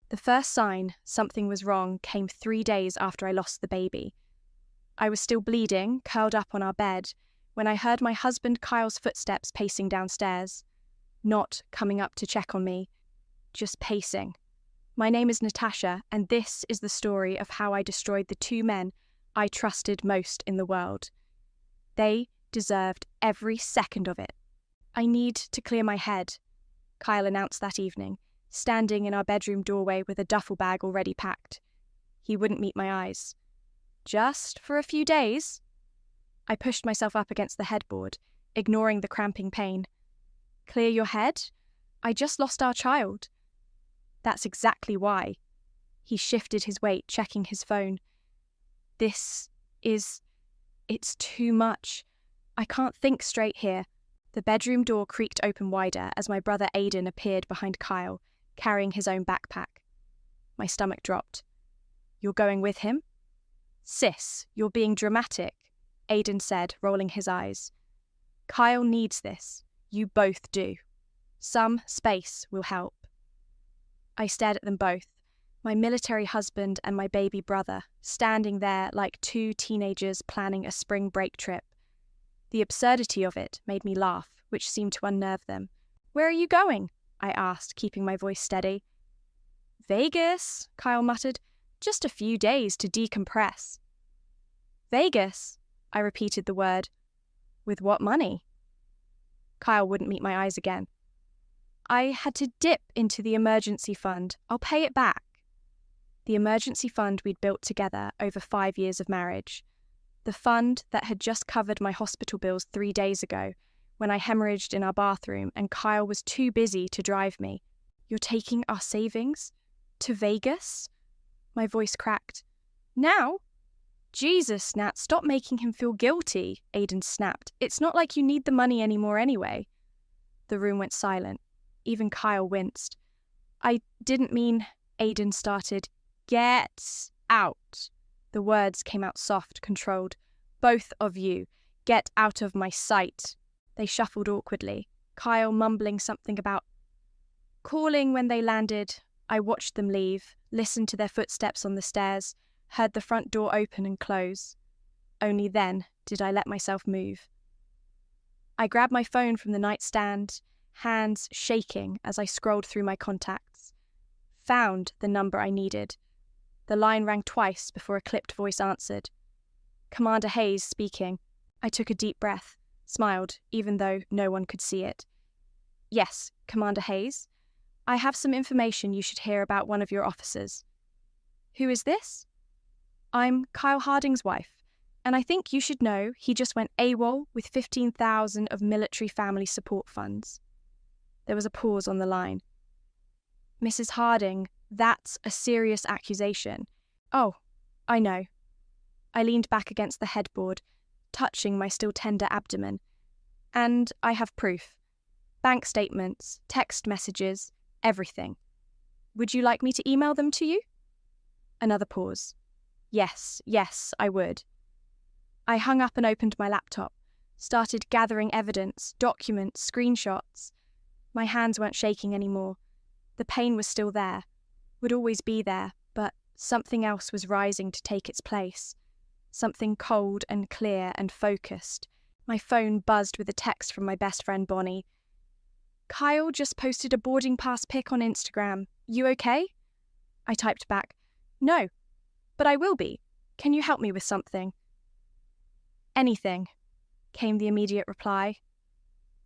The first sign something was wrong came 3 days after I lost the baby. I was still bleeding, curled up on our bed, when I heard my husband Kyle's footsteps pacing downstairs. Not coming up to check on me, just pacing. My name is Natasha, and this is the story of how I destroyed the 2 men I trusted most in the world. They deserved every second of it. I need to clear my head, Kyle announced that evening, standing in our bedroom doorway with a duffel bag already packed. He wouldn't meet my eyes. Just for a few days? I pushed myself up against the headboard, ignoring the cramping pain. Clear your head? I just lost our child. That's exactly why. He shifted his weight, checking his phone. It's too much. I can't think straight here. The bedroom door creaked open wider as my brother Aidan appeared behind Kyle, carrying his own backpack. My stomach dropped. You're going with him? Sis, you're being dramatic, Aidan said, rolling his eyes. Kyle needs this. You both do. Some space will help. I stared at them both, my military husband and my baby brother, standing there like 2 teenagers planning a spring break trip. The absurdity of it made me laugh, which seemed to unnerve them. Where are you going? I asked, keeping my voice steady. Vegas, Kyle muttered. Just a few days to decompress. Vegas, I repeated the word. With what money? Kyle wouldn't meet my eyes again. I had to dip into the emergency fund. I'll pay it back. The emergency fund we'd built together over 5 years of marriage. The fund that had just covered my hospital bills 3 days ago when I hemorrhaged in our bathroom and Kyle was too busy to drive me. You're taking our savings? To Vegas? My voice cracked. Now? Jesus, Nat, stop making him feel guilty, Aidan snapped. It's not like you need the money anymore anyway. The room went silent. Even Kyle winced. I didn't mean, Aidan started. Get out. The words came out soft, controlled. Both of you, get out of my sight. They shuffled awkwardly, Kyle mumbling something about calling when they landed. I watched them leave, listened to their footsteps on the stairs, heard the front door open and close. Only then did I let myself move. I grabbed my phone from the nightstand, hands shaking as I scrolled through my contacts. Found the number I needed. The line rang twice before a clipped voice answered. Commander Hayes speaking. I took a deep breath, smiled, even though no one could see it. Yes, Commander Hayes. I have some information you should hear about one of your officers. Who is this? I'm Kyle Harding's wife, and I think you should know he just went AWOL with 15,000 of military family support funds. There was a pause on the line. Mrs. Harding, that's a serious accusation. Oh, I know. I leaned back against the headboard, touching my still tender abdomen. And I have proof. Bank statements, text messages, everything. Would you like me to email them to you? Another pause. Yes, I would. I hung up and opened my laptop, started gathering evidence, documents, screenshots. My hands weren't shaking anymore. The pain was still there, would always be there, but something else was rising to take its place. Something cold and clear and focused. My phone buzzed with a text from my best friend Bonnie. Kyle just posted a boarding pass pic on Instagram. You okay? I typed back, No, but I will be. Can you help me with something? Anything, came the immediate reply.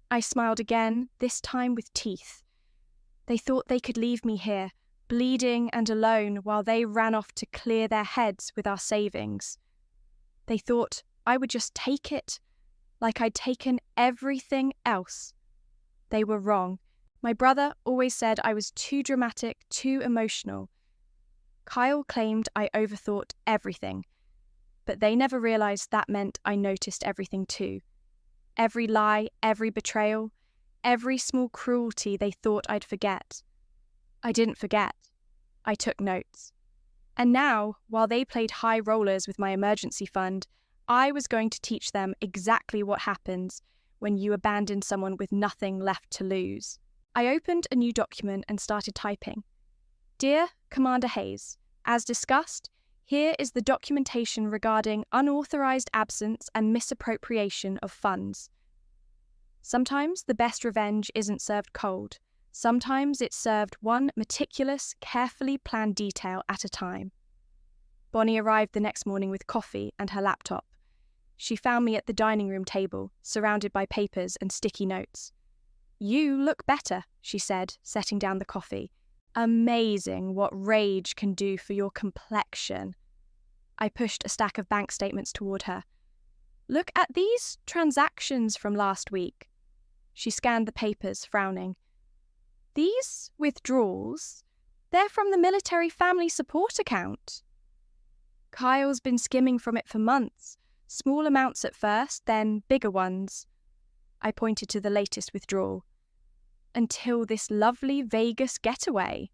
I smiled again, this time with teeth. They thought they could leave me here, bleeding and alone, while they ran off to clear their heads with our savings. They thought I would just take it, like I'd taken everything else. They were wrong. My brother always said I was too dramatic, too emotional. Kyle claimed I overthought everything, but they never realized that meant I noticed everything too. Every lie, every betrayal, every small cruelty they thought I'd forget. I didn't forget. I took notes. And now, while they played high rollers with my emergency fund, I was going to teach them exactly what happens when you abandon someone with nothing left to lose. I opened a new document and started typing. Dear Commander Hayes, as discussed, here is the documentation regarding unauthorized absence and misappropriation of funds. Sometimes the best revenge isn't served cold. Sometimes it's served one meticulous, carefully planned detail at a time. Bonnie arrived the next morning with coffee and her laptop. She found me at the dining room table, surrounded by papers and sticky notes. "You look better," she said, setting down the coffee. "Amazing what rage can do for your complexion." I pushed a stack of bank statements toward her. "Look at these transactions from last week." She scanned the papers, frowning. "These withdrawals, they're from the military family support account. Kyle's been skimming from it for months, small amounts at first, then bigger ones." I pointed to the latest withdrawal. "Until this lovely Vegas getaway."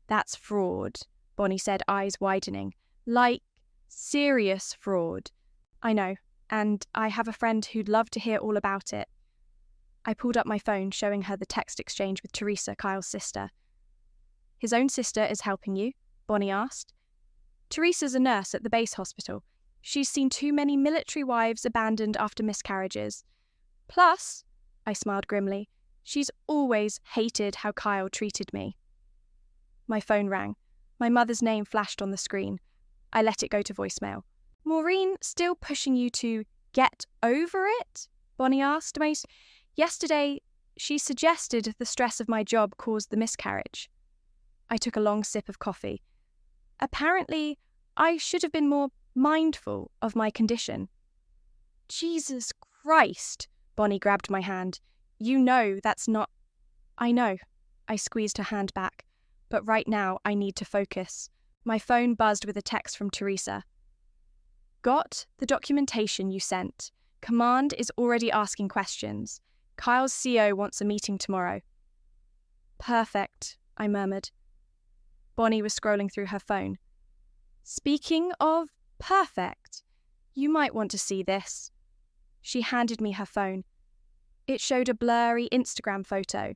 "That's fraud," Bonnie said, eyes widening. "Like, serious fraud." "I know, and I have a friend who'd love to hear all about it." I pulled up my phone, showing her the text exchange with Teresa, Kyle's sister. "His own sister is helping you?" Bonnie asked. "Teresa's a nurse at the base hospital. She's seen too many military wives abandoned after miscarriages. Plus," I smiled grimly, "she's always hated how Kyle treated me." My phone rang. My mother's name flashed on the screen. I let it go to voicemail. "Maureen still pushing you to get over it?" Bonnie asked. "Yesterday, she suggested the stress of my job caused the miscarriage." I took a long sip of coffee. "Apparently, I should have been more mindful of my condition." "Jesus Christ!" Bonnie grabbed my hand. "You know that's not—" "I know." I squeezed her hand back. "But right now, I need to focus." My phone buzzed with a text from Teresa. "Got the documentation you sent. Command is already asking questions. Kyle's CO wants a meeting tomorrow." "Perfect," I murmured. Bonnie was scrolling through her phone. "Speaking of perfect, you might want to see this." She handed me her phone. It showed a blurry Instagram photo.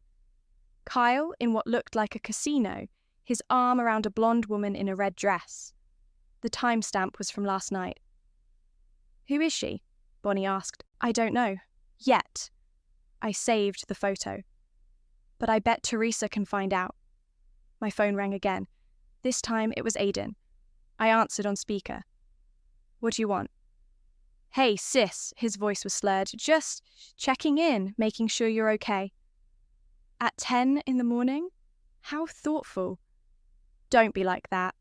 Kyle in what looked like a casino, his arm around a blonde woman in a red dress. The timestamp was from last night. "Who is she?" Bonnie asked. "I don't know. Yet." I saved the photo. "But I bet Teresa can find out." My phone rang again. This time it was Aiden. I answered on speaker. "What do you want?" "Hey, sis," his voice was slurred. "Just checking in, making sure you're okay." "At 10 in the morning? How thoughtful." "Don't be like that,"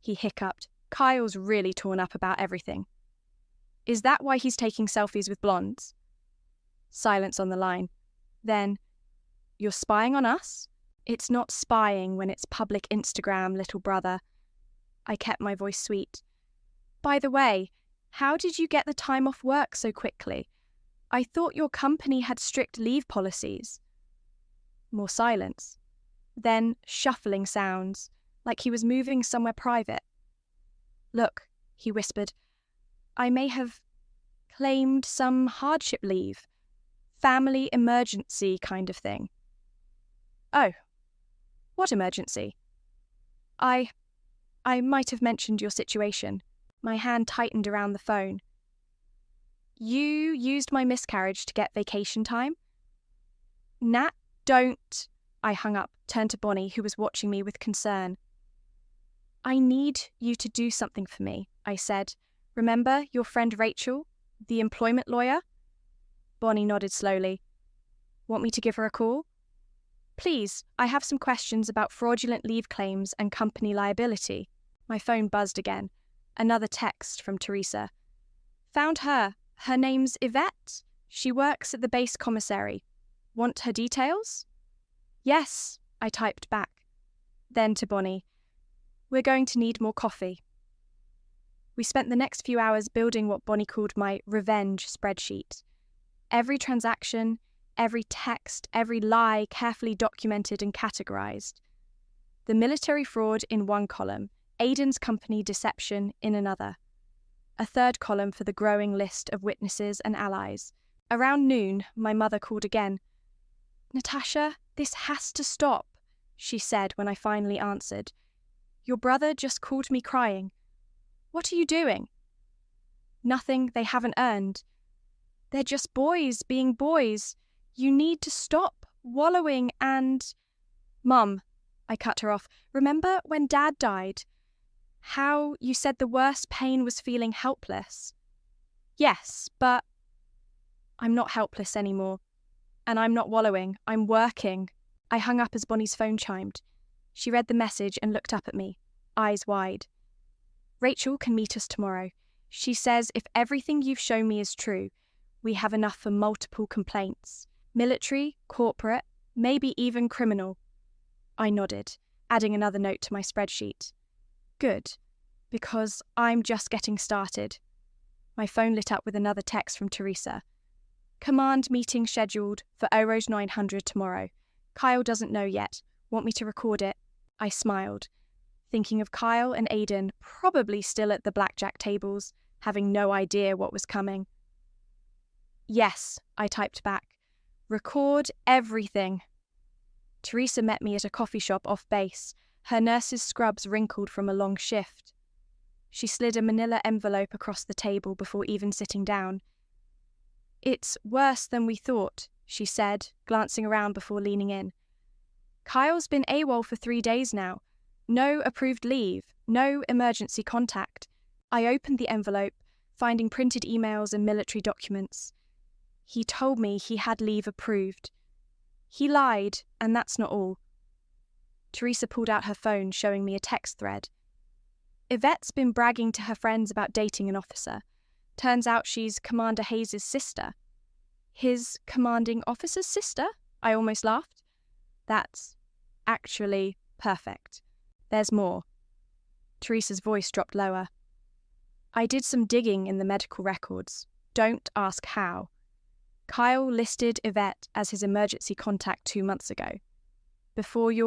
he hiccuped. "Kyle's really torn up about everything." "Is that why he's taking selfies with blondes?" Silence on the line. Then, "You're spying on us?" "It's not spying when it's public Instagram, little brother." I kept my voice sweet. "By the way, how did you get the time off work so quickly? I thought your company had strict leave policies." More silence. Then shuffling sounds, like he was moving somewhere private. "Look," he whispered, "I may have claimed some hardship leave. Family emergency kind of thing." "Oh, what emergency?" I might have mentioned your situation." My hand tightened around the phone. "You used my miscarriage to get vacation time?" "Nat, don't." I hung up, turned to Bonnie, who was watching me with concern. "I need you to do something for me," I said. "Remember your friend Rachel, the employment lawyer?" Bonnie nodded slowly. "Want me to give her a call?" "Please, I have some questions about fraudulent leave claims and company liability." My phone buzzed again. Another text from Teresa. "Found her. Her name's Yvette. She works at the base commissary. Want her details?" "Yes," I typed back. Then to Bonnie. "We're going to need more coffee." We spent the next few hours building what Bonnie called my revenge spreadsheet. Every transaction, every text, every lie carefully documented and categorized. The military fraud in one column, Aiden's company deception in another. A third column for the growing list of witnesses and allies. Around noon, my mother called again. "Natasha, this has to stop. she said when I finally answered. Your brother just called me crying. What are you doing? Nothing they haven't earned. They're just boys being boys. You need to stop wallowing and… Mum, I cut her off. Remember when Dad died? How you said the worst pain was feeling helpless? Yes, but… I'm not helpless anymore. And I'm not wallowing. I'm working. I hung up as Bonnie's phone chimed. She read the message and looked up at me, eyes wide. Rachel can meet us tomorrow. She says if everything you've shown me is true, we have enough for multiple complaints. Military, corporate, maybe even criminal. I nodded, adding another note to my spreadsheet. Good, because I'm just getting started. My phone lit up with another text from Teresa. Command meeting scheduled for Oros 900 tomorrow. Kyle doesn't know yet. Want me to record it? I smiled, thinking of Kyle and Aiden probably still at the blackjack tables, having no idea what was coming. Yes, I typed back. Record everything. Teresa met me at a coffee shop off base, her nurse's scrubs wrinkled from a long shift. She slid a manila envelope across the table before even sitting down. It's worse than we thought, she said, glancing around before leaning in. Kyle's been AWOL for 3 days now. No approved leave, no emergency contact. I opened the envelope, finding printed emails and military documents. He told me he had leave approved. He lied, and that's not all. Teresa pulled out her phone, showing me a text thread. Yvette's been bragging to her friends about dating an officer. Turns out she's Commander Hayes' sister. His commanding officer's sister? I almost laughed. That's actually perfect. There's more. Teresa's voice dropped lower. I did some digging in the medical records. Don't ask how. Kyle listed Yvette as his emergency contact 2 months ago. Before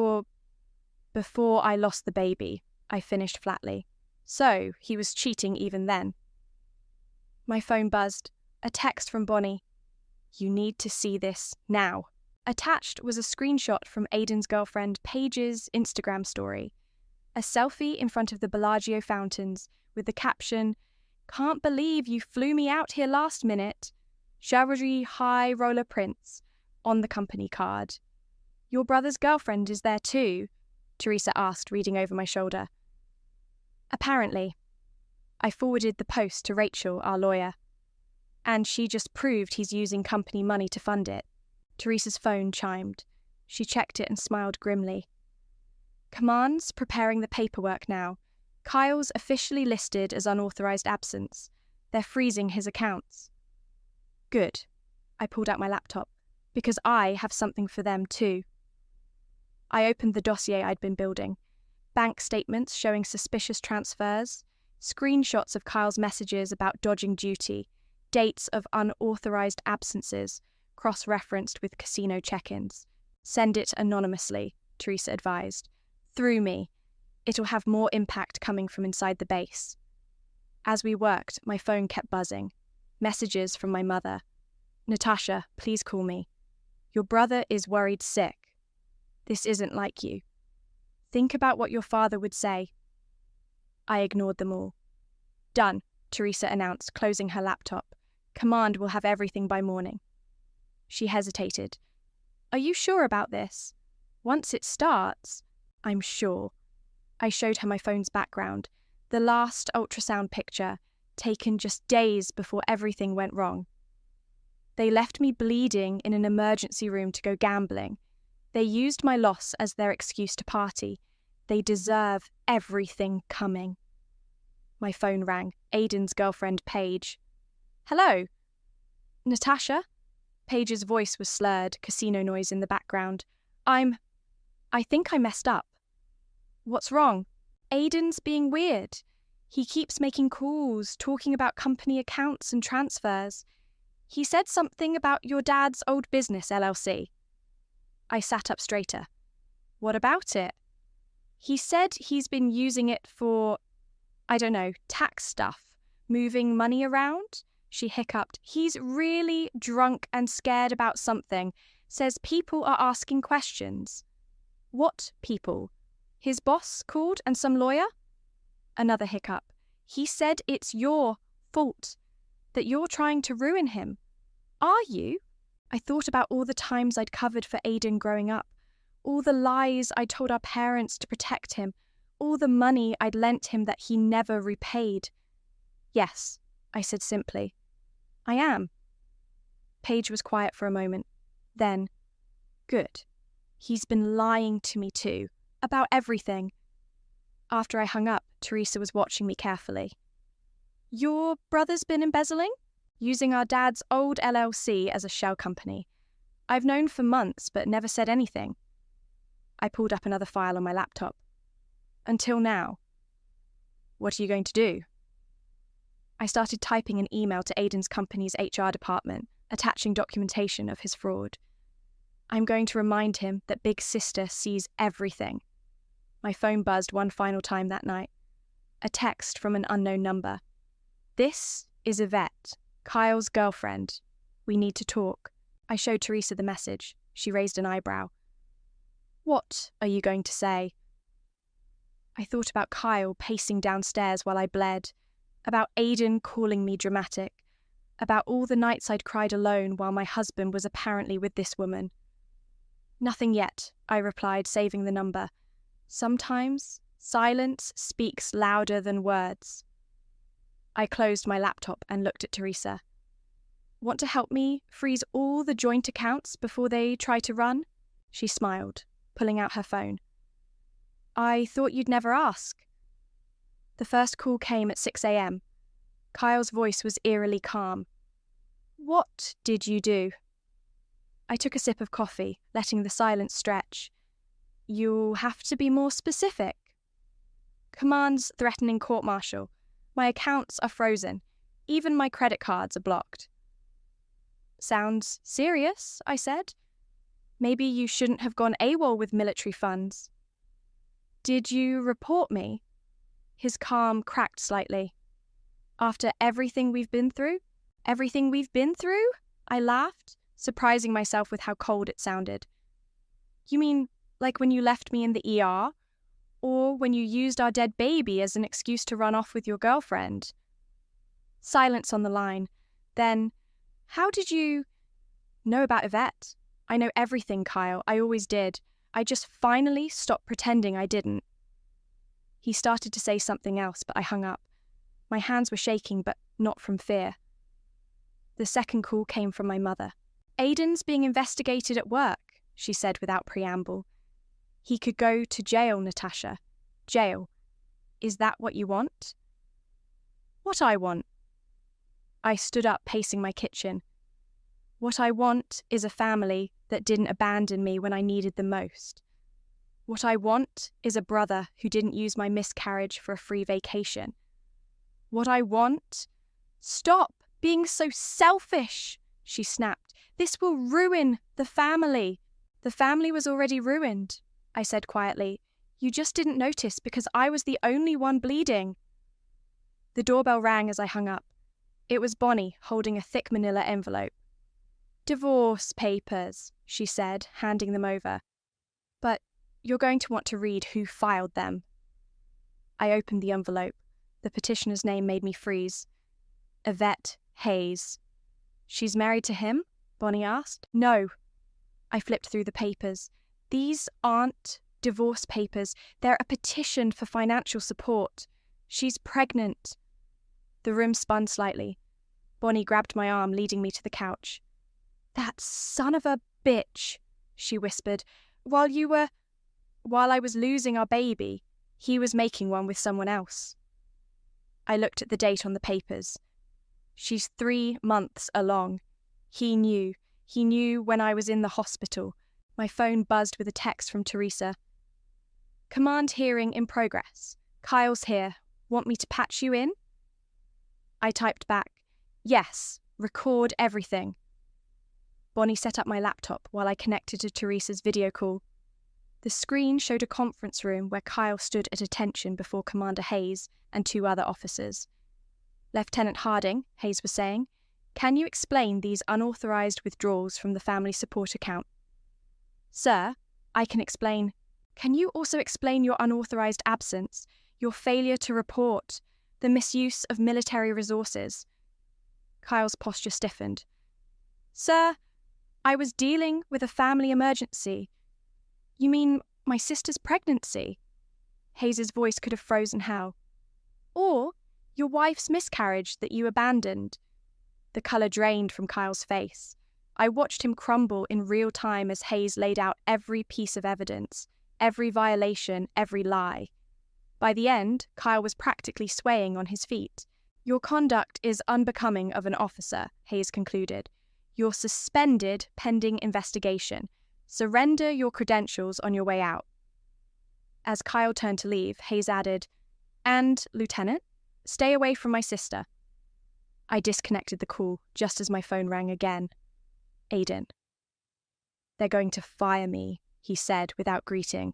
I lost the baby, I finished flatly. So, he was cheating even then. My phone buzzed. A text from Bonnie. You need to see this now. Attached was a screenshot from Aiden's girlfriend Paige's Instagram story. A selfie in front of the Bellagio fountains with the caption, Can't believe you flew me out here last minute. Charivari High Roller Prince on the company card. Your brother's girlfriend is there too? Teresa asked, reading over my shoulder. Apparently. I forwarded the post to Rachel, our lawyer. And she just proved he's using company money to fund it. Teresa's phone chimed. She checked it and smiled grimly. Command's preparing the paperwork now. Kyle's officially listed as unauthorized absence. They're freezing his accounts. Good. I pulled out my laptop, because I have something for them too. I opened the dossier I'd been building. Bank statements showing suspicious transfers, screenshots of Kyle's messages about dodging duty, dates of unauthorized absences, cross-referenced with casino check-ins. Send it anonymously, Teresa advised. Through me. It'll have more impact coming from inside the base. As we worked, my phone kept buzzing. Messages from my mother. Natasha, please call me. Your brother is worried sick. This isn't like you. Think about what your father would say. I ignored them all. Done, Teresa announced, closing her laptop. Command will have everything by morning. She hesitated. Are you sure about this? Once it starts, I'm sure. I showed her my phone's background, the last ultrasound picture, taken just days before everything went wrong. They left me bleeding in an emergency room to go gambling. They used my loss as their excuse to party. They deserve everything coming. My phone rang. Aiden's girlfriend, Paige. Hello? Natasha? Paige's voice was slurred, casino noise in the background. I think I messed up. What's wrong? Aiden's being weird. He keeps making calls, talking about company accounts and transfers. He said something about your dad's old business, LLC. I sat up straighter. What about it? He said he's been using it for, I don't know, tax stuff, moving money around. She hiccuped. He's really drunk and scared about something. Says people are asking questions. What people? His boss called and some lawyer? Another hiccup. He said it's your fault, that you're trying to ruin him. Are you? I thought about all the times I'd covered for Aidan growing up, all the lies I told our parents to protect him, all the money I'd lent him that he never repaid. Yes, I said simply. I am. Paige was quiet for a moment. Then, good. He's been lying to me too, about everything. After I hung up, Teresa was watching me carefully. Your brother's been embezzling? Using our dad's old LLC as a shell company. I've known for months, but never said anything. I pulled up another file on my laptop. Until now. What are you going to do? I started typing an email to Aidan's company's HR department, attaching documentation of his fraud. I'm going to remind him that Big Sister sees everything. My phone buzzed one final time that night. A text from an unknown number. This is Yvette, Kyle's girlfriend. We need to talk. I showed Teresa the message. She raised an eyebrow. What are you going to say? I thought about Kyle pacing downstairs while I bled, about Aidan calling me dramatic, about all the nights I'd cried alone while my husband was apparently with this woman. Nothing yet, I replied, saving the number. Sometimes silence speaks louder than words. I closed my laptop and looked at Teresa. Want to help me freeze all the joint accounts before they try to run? She smiled, pulling out her phone. I thought you'd never ask. The first call came at 6 a.m. Kyle's voice was eerily calm. What did you do? I took a sip of coffee, letting the silence stretch. You'll have to be more specific. Commands threatening court-martial. My accounts are frozen. Even my credit cards are blocked. Sounds serious, I said. Maybe you shouldn't have gone AWOL with military funds. Did you report me? His calm cracked slightly. After everything we've been through? Everything we've been through? I laughed, surprising myself with how cold it sounded. You mean like when you left me in the ER? Or when you used our dead baby as an excuse to run off with your girlfriend? Silence on the line. Then, how did you know about Yvette? I know everything, Kyle. I always did. I just finally stopped pretending I didn't. He started to say something else, but I hung up. My hands were shaking, but not from fear. The second call came from my mother. Aidan's being investigated at work, she said without preamble. He could go to jail, Natasha. Jail. Is that what you want? What I want? I stood up, pacing my kitchen. What I want is a family that didn't abandon me when I needed them most. What I want is a brother who didn't use my miscarriage for a free vacation. What I want... Stop being so selfish, she snapped. This will ruin the family. The family was already ruined, I said quietly. You just didn't notice because I was the only one bleeding. The doorbell rang as I hung up. It was Bonnie holding a thick manila envelope. Divorce papers, she said, handing them over. But you're going to want to read who filed them. I opened the envelope. The petitioner's name made me freeze. Yvette Hayes. She's married to him? Bonnie asked. No. I flipped through the papers. These aren't divorce papers. They're a petition for financial support. She's pregnant. The room spun slightly. Bonnie grabbed my arm, leading me to the couch. That son of a bitch, she whispered. While I was losing our baby, he was making one with someone else. I looked at the date on the papers. She's 3 months along. He knew. He knew when I was in the hospital. My phone buzzed with a text from Teresa. Command hearing in progress. Kyle's here. Want me to patch you in? I typed back, yes, record everything. Bonnie set up my laptop while I connected to Teresa's video call. The screen showed a conference room where Kyle stood at attention before Commander Hayes and 2 other officers. Lieutenant Harding, Hayes was saying, can you explain these unauthorized withdrawals from the family support account? Sir, I can explain. Can you also explain your unauthorized absence, your failure to report, the misuse of military resources? Kyle's posture stiffened. Sir, I was dealing with a family emergency. You mean my sister's pregnancy? Hayes's voice could have frozen hell. Or your wife's miscarriage that you abandoned. The colour drained from Kyle's face. I watched him crumble in real time as Hayes laid out every piece of evidence, every violation, every lie. By the end, Kyle was practically swaying on his feet. Your conduct is unbecoming of an officer, Hayes concluded. You're suspended pending investigation. Surrender your credentials on your way out. As Kyle turned to leave, Hayes added, And, Lieutenant, stay away from my sister. I disconnected the call just as my phone rang again. Aiden. They're going to fire me, he said without greeting.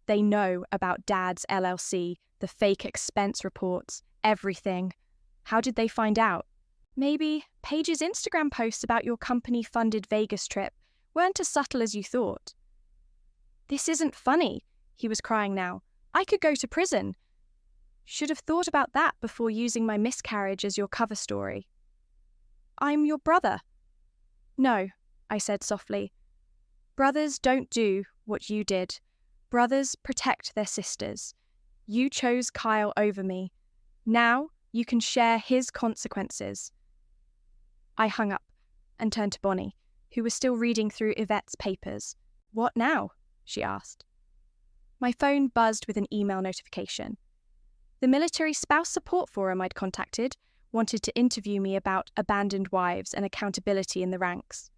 They know about Dad's LLC, the fake expense reports, everything. How did they find out? Maybe Paige's Instagram posts about your company-funded Vegas trip weren't as subtle as you thought. This isn't funny, he was crying now. I could go to prison. Should have thought about that before using my miscarriage as your cover story. I'm your brother. No, I said softly. Brothers don't do what you did. Brothers protect their sisters. You chose Kyle over me. Now you can share his consequences. I hung up and turned to Bonnie, who was still reading through Yvette's papers. What now? She asked. My phone buzzed with an email notification. The military spouse support forum I'd contacted wanted to interview me about abandoned wives and accountability in the ranks.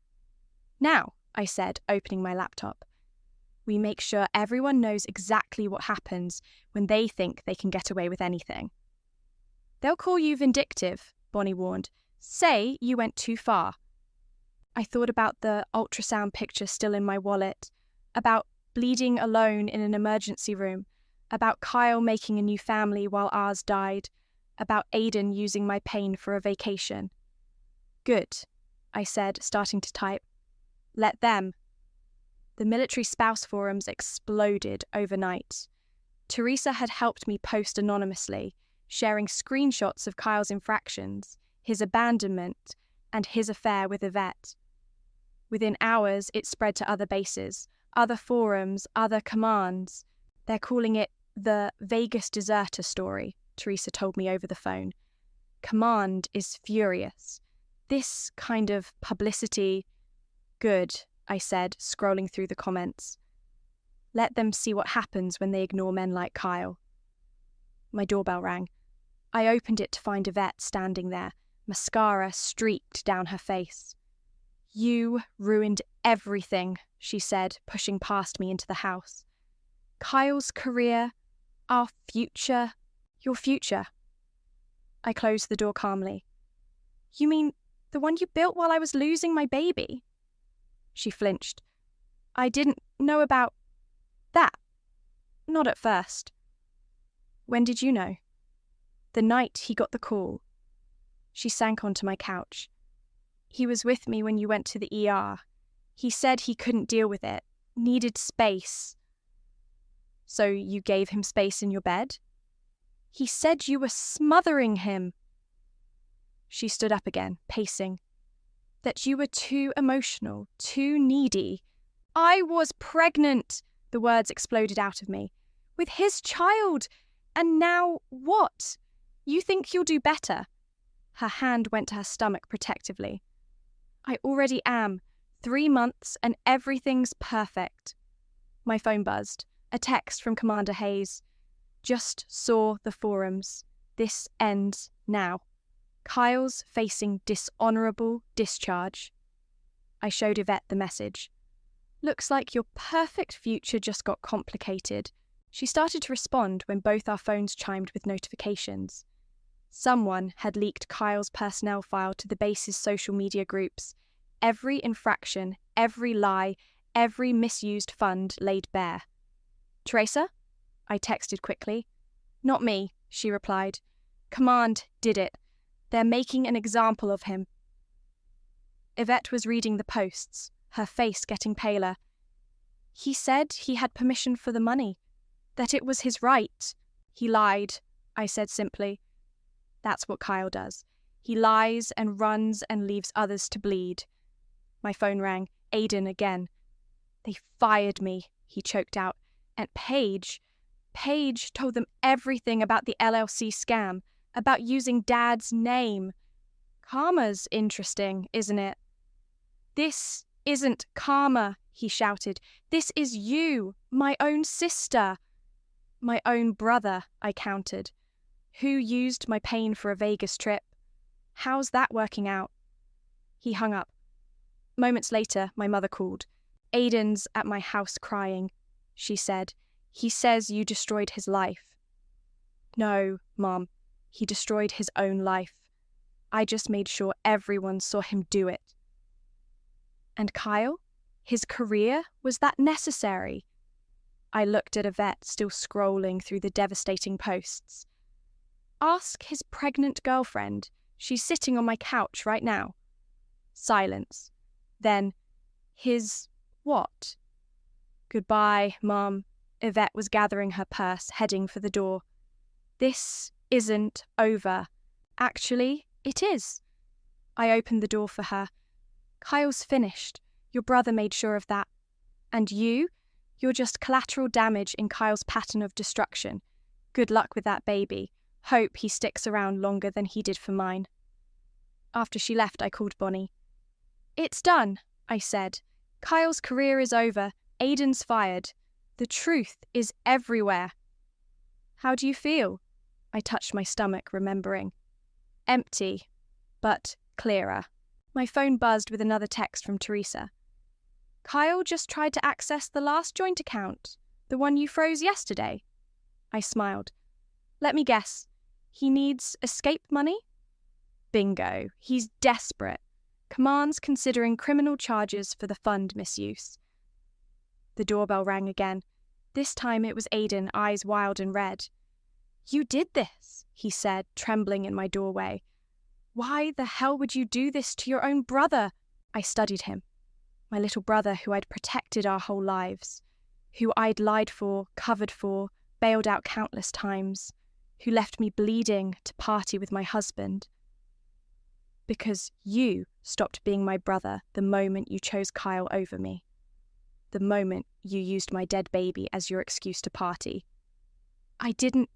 Now, I said, opening my laptop, we make sure everyone knows exactly what happens when they think they can get away with anything. They'll call you vindictive, Bonnie warned. Say you went too far. I thought about the ultrasound picture still in my wallet, about bleeding alone in an emergency room, about Kyle making a new family while ours died, about Aiden using my pain for a vacation. Good, I said, starting to type. Let them. The military spouse forums exploded overnight. Teresa had helped me post anonymously, sharing screenshots of Kyle's infractions, his abandonment, and his affair with Yvette. Within hours, it spread to other bases, other forums, other commands. They're calling it the Vegas deserter story, Teresa told me over the phone. Command is furious. This kind of publicity... Good, I said, scrolling through the comments. Let them see what happens when they ignore men like Kyle. My doorbell rang. I opened it to find Yvette standing there, mascara streaked down her face. You ruined everything, she said, pushing past me into the house. Kyle's career, our future, your future. I closed the door calmly. You mean the one you built while I was losing my baby? She flinched. I didn't know about that. Not at first. When did you know? The night he got the call. She sank onto my couch. He was with me when you went to the ER. He said he couldn't deal with it, needed space. So you gave him space in your bed? He said you were smothering him. She stood up again, pacing. That you were too emotional, too needy. I was pregnant, the words exploded out of me. With his child. And now what? You think you'll do better? Her hand went to her stomach protectively. I already am. 3 months and everything's perfect. My phone buzzed. A text from Commander Hayes. Just saw the forums. This ends now. Kyle's facing dishonourable discharge. I showed Yvette the message. Looks like your perfect future just got complicated. She started to respond when both our phones chimed with notifications. Someone had leaked Kyle's personnel file to the base's social media groups. Every infraction, every lie, every misused fund laid bare. Teresa? I texted quickly. Not me, she replied. Command did it. They're making an example of him. Yvette was reading the posts, her face getting paler. He said he had permission for the money, that it was his right. He lied, I said simply. That's what Kyle does. He lies and runs and leaves others to bleed. My phone rang. Aiden again. They fired me, he choked out. And Paige told them everything about the LLC scam, about using Dad's name. Karma's interesting, isn't it? This isn't karma, he shouted. This is you, my own sister. My own brother, I countered. Who used my pain for a Vegas trip? How's that working out? He hung up. Moments later, my mother called. Aiden's at my house crying, she said. He says you destroyed his life. No, Mom, he destroyed his own life. I just made sure everyone saw him do it. And Kyle? His career? Was that necessary? I looked at Yvette, still scrolling through the devastating posts. Ask his pregnant girlfriend. She's sitting on my couch right now. Silence. Then, his what? Goodbye, Mom. Yvette was gathering her purse, heading for the door. This isn't over. Actually, it is. I opened the door for her. Kyle's finished. Your brother made sure of that. And you're just collateral damage in Kyle's pattern of destruction. Good luck with that baby. Hope he sticks around longer than he did for mine. After she left, I called Bonnie. It's done, I said. Kyle's career is over. Aiden's fired. The truth is everywhere. How do you feel? I touched my stomach, remembering. Empty, but clearer. My phone buzzed with another text from Teresa. Kyle just tried to access the last joint account, the one you froze yesterday. I smiled. Let me guess. He needs escape money? Bingo. He's desperate. Commands considering criminal charges for the fund misuse. The doorbell rang again. This time it was Aiden, eyes wild and red. You did this, he said, trembling in my doorway. Why the hell would you do this to your own brother? I studied him. My little brother who I'd protected our whole lives, who I'd lied for, covered for, bailed out countless times, who left me bleeding to party with my husband. Because you stopped being my brother the moment you chose Kyle over me. The moment you used my dead baby as your excuse to party. I didn't.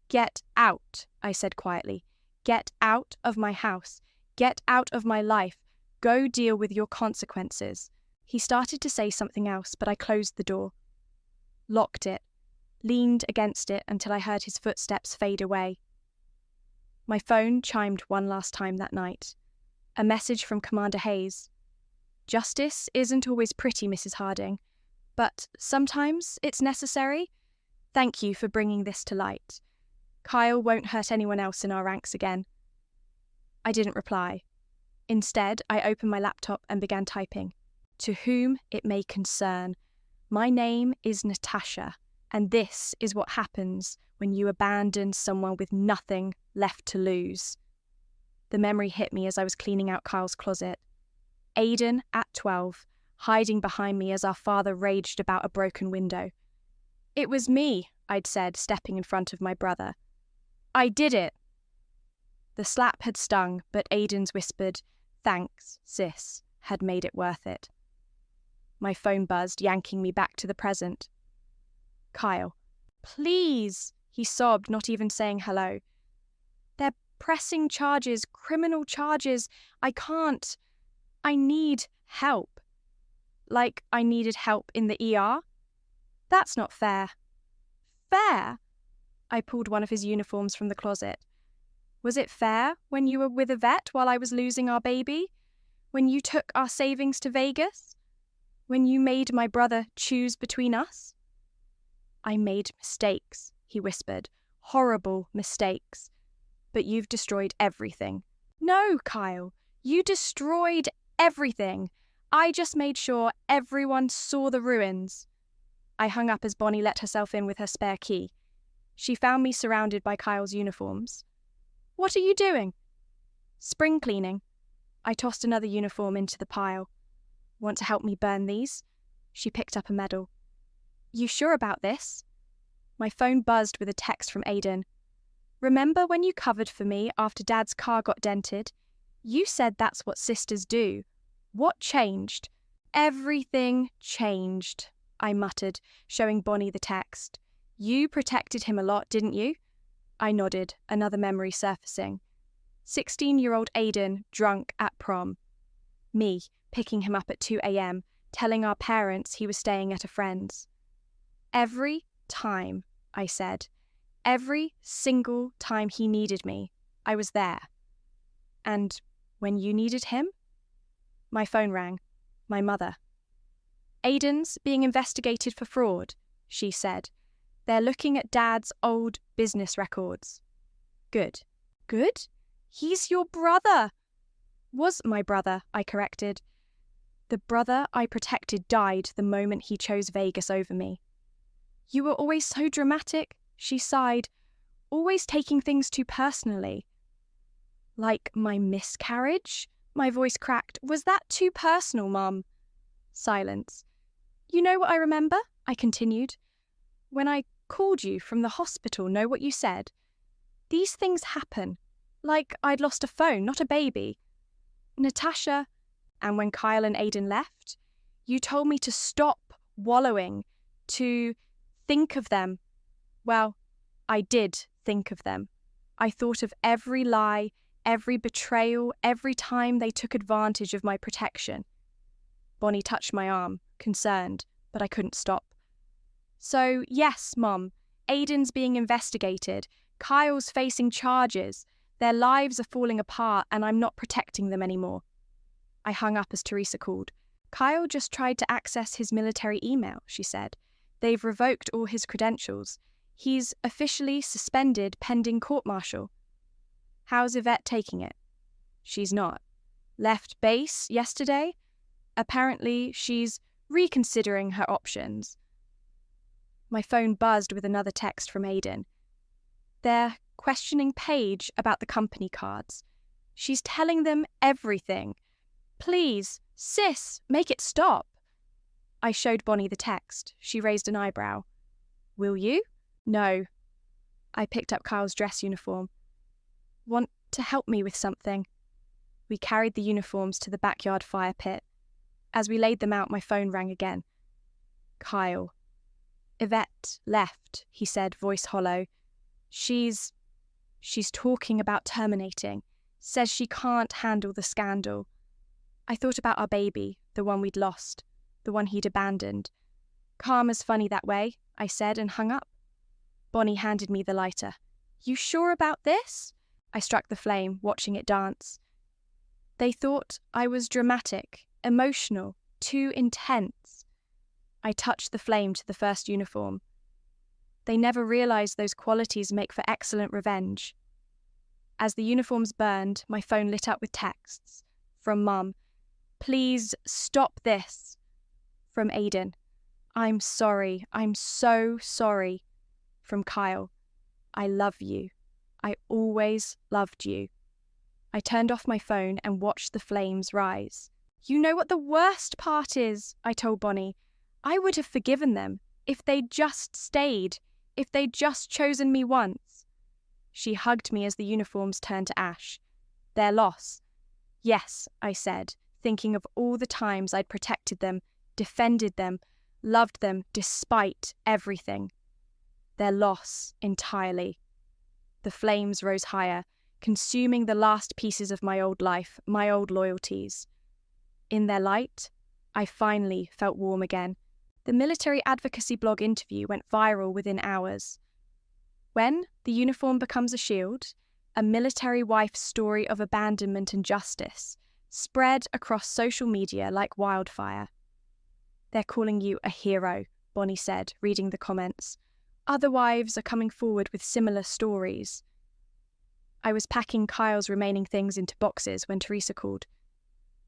Get out, I said quietly. Get out of my house. Get out of my life. Go deal with your consequences. He started to say something else, but I closed the door. Locked it. Leaned against it until I heard his footsteps fade away. My phone chimed one last time that night. A message from Commander Hayes. Justice isn't always pretty, Mrs. Harding, but sometimes it's necessary. Thank you for bringing this to light. Kyle won't hurt anyone else in our ranks again. I didn't reply. Instead, I opened my laptop and began typing. To whom it may concern. My name is Natasha, and this is what happens when you abandon someone with nothing left to lose. The memory hit me as I was cleaning out Kyle's closet. Aiden, at 12, hiding behind me as our father raged about a broken window. It was me, I'd said, stepping in front of my brother. I did it. The slap had stung, but Aiden's whispered, "Thanks, sis," had made it worth it. My phone buzzed, yanking me back to the present. Kyle. Please, he sobbed, not even saying hello. They're pressing charges, criminal charges. I can't. I need help. Like I needed help in the ER? That's not fair. Fair? I pulled one of his uniforms from the closet. Was it fair when you were with Yvette while I was losing our baby? When you took our savings to Vegas? When you made my brother choose between us? I made mistakes, he whispered. Horrible mistakes. But you've destroyed everything. No, Kyle, you destroyed everything. I just made sure everyone saw the ruins. I hung up as Bonnie let herself in with her spare key. She found me surrounded by Kyle's uniforms. What are you doing? Spring cleaning. I tossed another uniform into the pile. Want to help me burn these? She picked up a medal. You sure about this? My phone buzzed with a text from Aidan. Remember when you covered for me after Dad's car got dented? You said that's what sisters do. What changed? Everything changed, I muttered, showing Bonnie the text. You protected him a lot, didn't you? I nodded, another memory surfacing. 16-year-old Aidan, drunk at prom. Me, picking him up at 2 a.m., telling our parents he was staying at a friend's. Every time, I said. Every single time he needed me, I was there. And when you needed him? My phone rang. My mother. Aidan's being investigated for fraud, she said. They're looking at Dad's old business records. Good. Good? He's your brother. Was my brother, I corrected. The brother I protected died the moment he chose Vegas over me. You were always so dramatic, she sighed, always taking things too personally. Like my miscarriage? My voice cracked. Was that too personal, Mum? Silence. You know what I remember? I continued. When I called you from the hospital, know what you said? These things happen. Like I'd lost a phone, not a baby. Natasha, and when Kyle and Aidan left, you told me to stop wallowing, to think of them. Well, I did think of them. I thought of every lie, every betrayal, every time they took advantage of my protection. Bonnie touched my arm, concerned, but I couldn't stop. So, yes, Mum, Aidan's being investigated. Kyle's facing charges. Their lives are falling apart and I'm not protecting them anymore. I hung up as Teresa called. Kyle just tried to access his military email, she said. They've revoked all his credentials. He's officially suspended pending court-martial. How's Yvette taking it? She's not. Left base yesterday? Apparently she's reconsidering her options. My phone buzzed with another text from Aidan. They're questioning Paige about the company cards. She's telling them everything. Please, sis, make it stop. I showed Bonnie the text. She raised an eyebrow. Will you? No. I picked up Kyle's dress uniform. Want to help me with something? We carried the uniforms to the backyard fire pit. As we laid them out, my phone rang again. Kyle. Yvette left, he said, voice hollow. She's talking about terminating. Says she can't handle the scandal. I thought about our baby, the one we'd lost, the one he'd abandoned. Karma's funny that way, I said and hung up. Bonnie handed me the lighter. You sure about this? I struck the flame, watching it dance. They thought I was dramatic, emotional, too intense. I touched the flame to the first uniform. They never realised those qualities make for excellent revenge. As the uniforms burned, my phone lit up with texts. From Mum. Please stop this. From Aidan. I'm sorry. I'm so sorry. From Kyle. I love you. I always loved you. I turned off my phone and watched the flames rise. You know what the worst part is, I told Bonnie. I would have forgiven them if they'd just stayed, if they'd just chosen me once. She hugged me as the uniforms turned to ash. Their loss. Yes, I said, thinking of all the times I'd protected them, defended them, loved them despite everything. Their loss entirely. The flames rose higher, consuming the last pieces of my old life, my old loyalties. In their light, I finally felt warm again. The military advocacy blog interview went viral within hours. When the uniform becomes a shield, a military wife's story of abandonment and justice spread across social media like wildfire. They're calling you a hero, Bonnie said, reading the comments. Other wives are coming forward with similar stories. I was packing Kyle's remaining things into boxes when Teresa called.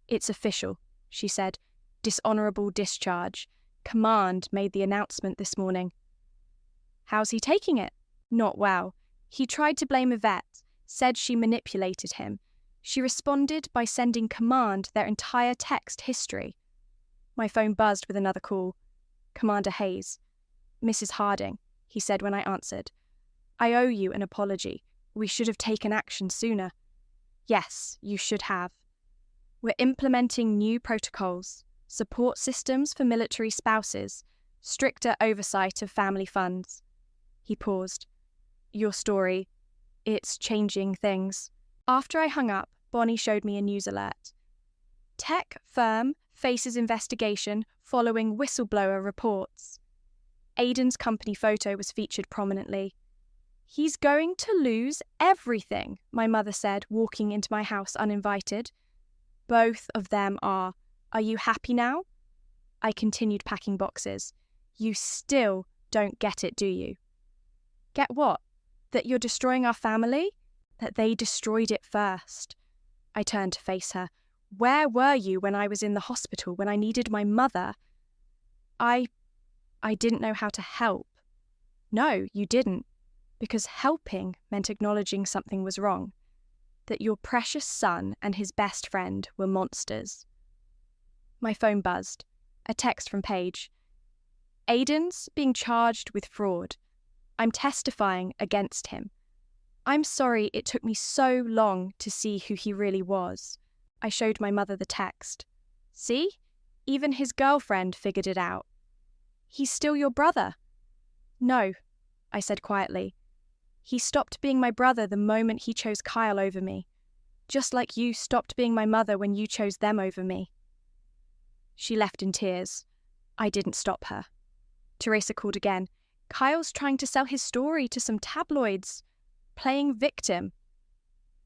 It's official, she said. Dishonourable discharge. Command made the announcement this morning. How's he taking it? Not well. He tried to blame Yvette, said she manipulated him. She responded by sending Command their entire text history. My phone buzzed with another call. Commander Hayes. Mrs. Harding, he said when I answered. I owe you an apology. We should have taken action sooner. Yes, you should have. We're implementing new protocols, support systems for military spouses, stricter oversight of family funds. He paused. Your story, it's changing things. After I hung up, Bonnie showed me a news alert. Tech firm faces investigation following whistleblower reports. Aidan's company photo was featured prominently. He's going to lose everything, my mother said, walking into my house uninvited. Both of them are. Are you happy now? I continued packing boxes. You still don't get it, do you? Get what? That you're destroying our family? That they destroyed it first. I turned to face her. Where were you when I was in the hospital, when I needed my mother? I didn't know how to help. No, you didn't. Because helping meant acknowledging something was wrong. That your precious son and his best friend were monsters. My phone buzzed. A text from Paige. Aidan's being charged with fraud. I'm testifying against him. I'm sorry it took me so long to see who he really was. I showed my mother the text. See? Even his girlfriend figured it out. He's still your brother. No, I said quietly. He stopped being my brother the moment he chose Kyle over me, just like you stopped being my mother when you chose them over me. She left in tears. I didn't stop her. Teresa called again. Kyle's trying to sell his story to some tabloids, playing victim.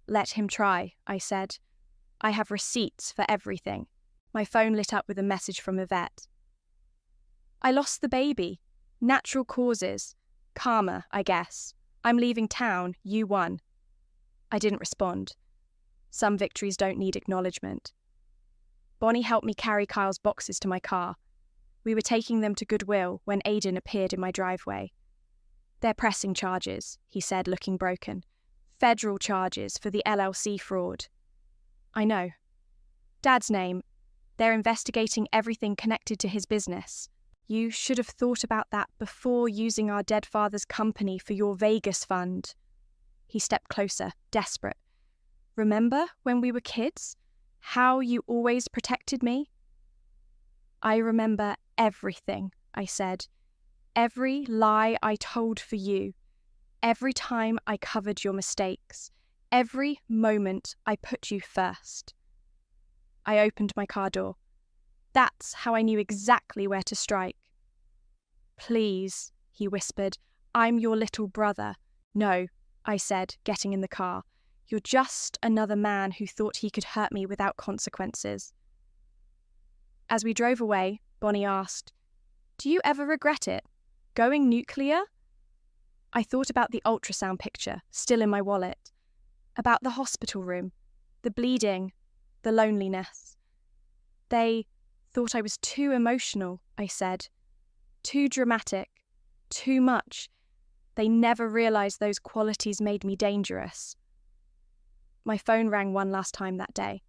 Let him try, I said. I have receipts for everything. My phone lit up with a message from Yvette. I lost the baby. Natural causes. Karma, I guess. I'm leaving town. You won. I didn't respond. Some victories don't need acknowledgement. Bonnie helped me carry Kyle's boxes to my car. We were taking them to Goodwill when Aidan appeared in my driveway. They're pressing charges, he said, looking broken. Federal charges for the LLC fraud. I know. Dad's name. They're investigating everything connected to his business. You should have thought about that before using our dead father's company for your Vegas fund. He stepped closer, desperate. Remember when we were kids? How you always protected me? I remember everything, I said. Every lie I told for you. Every time I covered your mistakes. Every moment I put you first. I opened my car door. That's how I knew exactly where to strike. Please, he whispered, I'm your little brother. No, I said, getting in the car. You're just another man who thought he could hurt me without consequences. As we drove away, Bonnie asked, Do you ever regret it? Going nuclear? I thought about the ultrasound picture, still in my wallet. About the hospital room, the bleeding, the loneliness. They thought I was too emotional, I said. Too dramatic. Too much. They never realised those qualities made me dangerous. My phone rang one last time that day.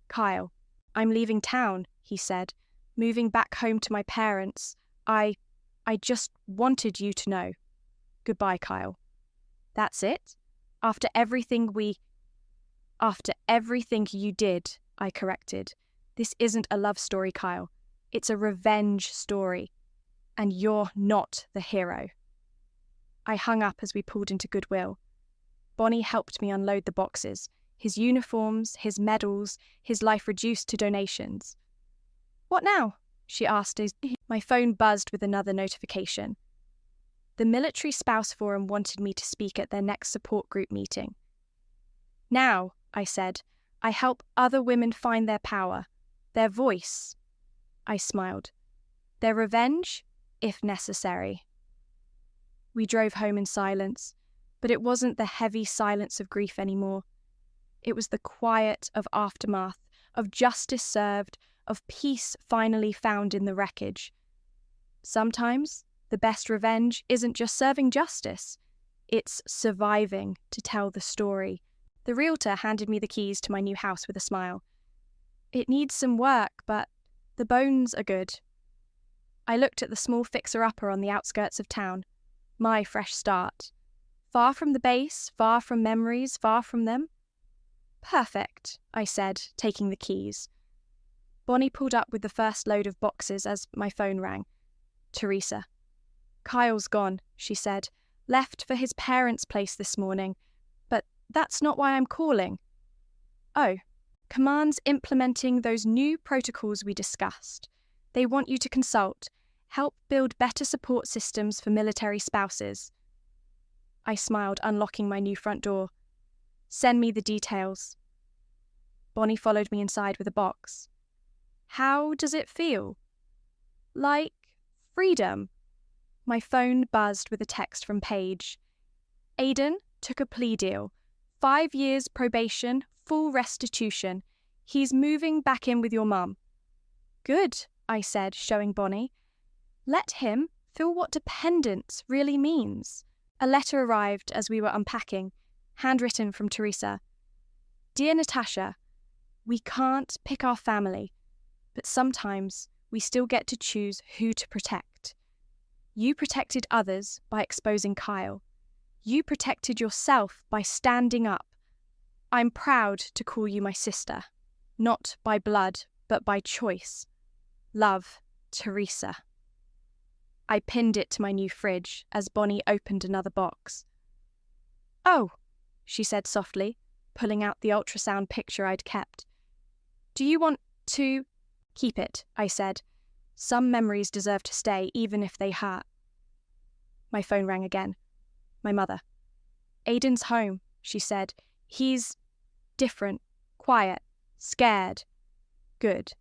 Kyle, I'm leaving town, he said, moving back home to my parents. I just wanted you to know. Goodbye, Kyle. That's it? After everything you did, I corrected. This isn't a love story, Kyle. It's a revenge story. And you're not the hero. I hung up as we pulled into Goodwill. Bonnie helped me unload the boxes, his uniforms, his medals, his life reduced to donations. What now? She asked as my phone buzzed with another notification. The Military Spouse Forum wanted me to speak at their next support group meeting. Now, I said, I help other women find their power, their voice. I smiled. Their revenge, if necessary. We drove home in silence, but it wasn't the heavy silence of grief anymore. It was the quiet of aftermath, of justice served, of peace finally found in the wreckage. Sometimes the best revenge isn't just serving justice, it's surviving to tell the story. The realtor handed me the keys to my new house with a smile. It needs some work, but The bones are good. I looked at the small fixer-upper on the outskirts of town. My fresh start. Far from the base, far from memories, far from them. Perfect, I said, taking the keys. Bonnie pulled up with the first load of boxes as my phone rang. Teresa. Kyle's gone, she said. Left for his parents' place this morning. But that's not why I'm calling. Oh, Command's implementing those new protocols we discussed. They want you to consult, help build better support systems for military spouses. I smiled, unlocking my new front door. Send me the details. Bonnie followed me inside with a box. How does it feel? Like freedom. My phone buzzed with a text from Paige. Aidan took a plea deal. 5 years probation, full restitution. He's moving back in with your mum. Good, I said, showing Bonnie. Let him feel what dependence really means. A letter arrived as we were unpacking, handwritten from Teresa. Dear Natasha, we can't pick our family, but sometimes we still get to choose who to protect. You protected others by exposing Kyle. You protected yourself by standing up. I'm proud to call you my sister, not by blood, but by choice. Love, Teresa. I pinned it to my new fridge as Bonnie opened another box. Oh, she said softly, pulling out the ultrasound picture I'd kept. Do you want to... Keep it, I said. Some memories deserve to stay, even if they hurt. My phone rang again. My mother. Aidan's home, she said. He's different, quiet, scared. Good.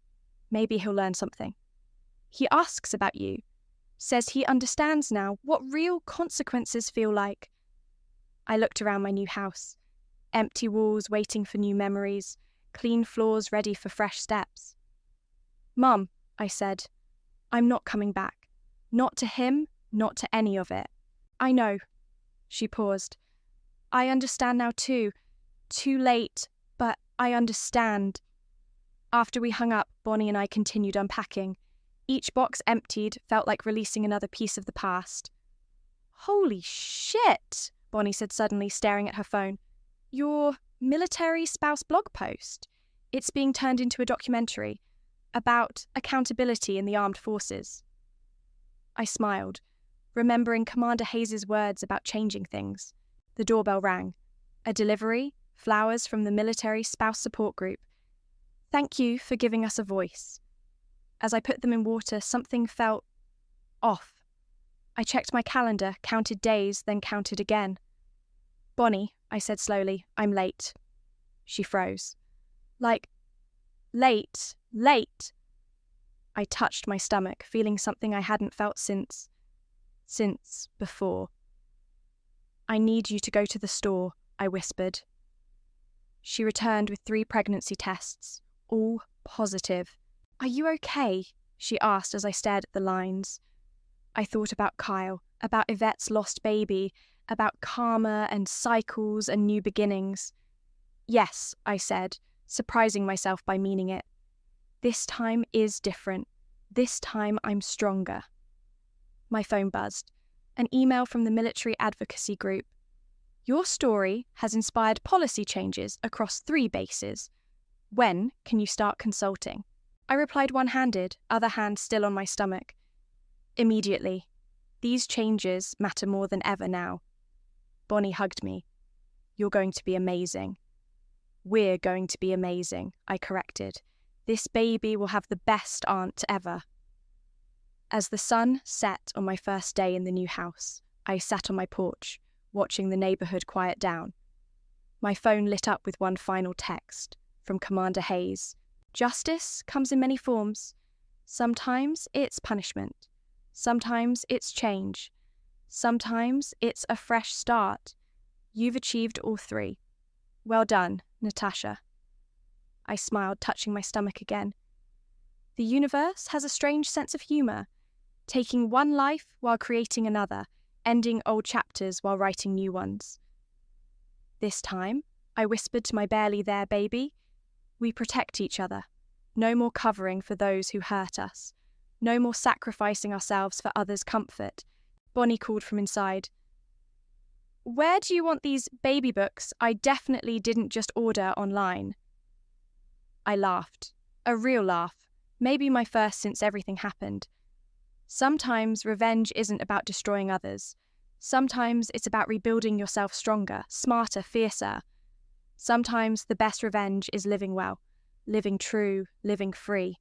Maybe he'll learn something. He asks about you. Says he understands now what real consequences feel like. I looked around my new house. Empty walls waiting for new memories, clean floors ready for fresh steps. Mum, I said, I'm not coming back. Not to him, not to any of it. I know. She paused. I understand now too. Too late, but I understand. After we hung up, Bonnie and I continued unpacking. Each box emptied felt like releasing another piece of the past. Holy shit, Bonnie said suddenly, staring at her phone. Your military spouse blog post. It's being turned into a documentary about accountability in the armed forces. I smiled, remembering Commander Hayes' words about changing things. The doorbell rang. A delivery, flowers from the military spouse support group. Thank you for giving us a voice. As I put them in water, something felt off. I checked my calendar, counted days, then counted again. Bonnie, I said slowly, I'm late. She froze. Like, late. I touched my stomach, feeling something I hadn't felt since before. I need you to go to the store, I whispered. She returned with 3 pregnancy tests, all positive. Are you okay? She asked as I stared at the lines. I thought about Kyle, about Yvette's lost baby, about karma and cycles and new beginnings. Yes, I said, surprising myself by meaning it. This time is different. This time I'm stronger. My phone buzzed. An email from the military advocacy group. Your story has inspired policy changes across 3 bases. When can you start consulting? I replied one-handed, other hand still on my stomach. Immediately. These changes matter more than ever now. Bonnie hugged me. You're going to be amazing. We're going to be amazing, I corrected. This baby will have the best aunt ever. As the sun set on my first day in the new house, I sat on my porch, watching the neighbourhood quiet down. My phone lit up with one final text from Commander Hayes. Justice comes in many forms. Sometimes it's punishment. Sometimes it's change. Sometimes it's a fresh start. You've achieved all 3. Well done, Natasha. I smiled, touching my stomach again. The universe has a strange sense of humour, taking one life while creating another, ending old chapters while writing new ones. This time, I whispered to my barely there baby, we protect each other. No more covering for those who hurt us. No more sacrificing ourselves for others' comfort. Bonnie called from inside. Where do you want these baby books? I definitely didn't just order online. I laughed. A real laugh. Maybe my first since everything happened. Sometimes revenge isn't about destroying others. Sometimes it's about rebuilding yourself stronger, smarter, fiercer. Sometimes the best revenge is living well, living true, living free.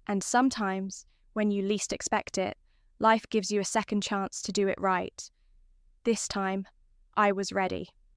And sometimes, when you least expect it, life gives you a second chance to do it right. This time, I was ready.